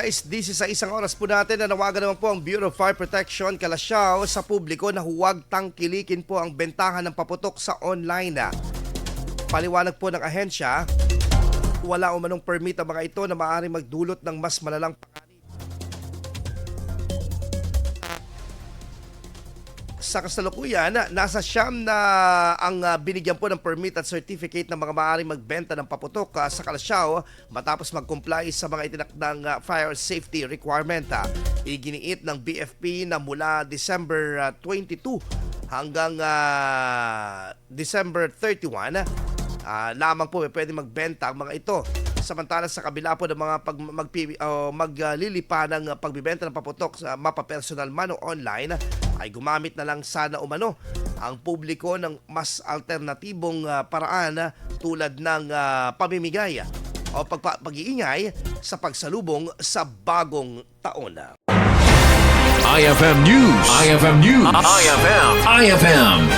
Guys, this is sa isang oras po natin na nawagan naman po ang Bureau of Fire Protection Calasiao sa publiko na huwag tangkilikin po ang bentahan ng paputok sa online. Paliwanag po ng ahensya, wala umanong permit ang mga ito na maaaring magdulot ng mas malalang panganib. Sa kasalukuyan, nasa siyam na ang binigyan po ng permit at certificate ng mga maaaring magbenta ng paputok sa Calasiao matapos mag-comply sa mga itinakdang fire safety requirement. Iginiit ng BFP na mula December 22 hanggang December 31 lamang po pwede magbenta ang mga ito. Samantala sa kabila po ng mga maglilipa ng pagbibenta ng paputok sa mapapersonal man o online, ay gumamit na lang sana umano ang publiko ng mas alternatibong paraan tulad ng pamimigay o pag-iingay sa pagsalubong sa bagong taon. IFM News. IFM News. IFM.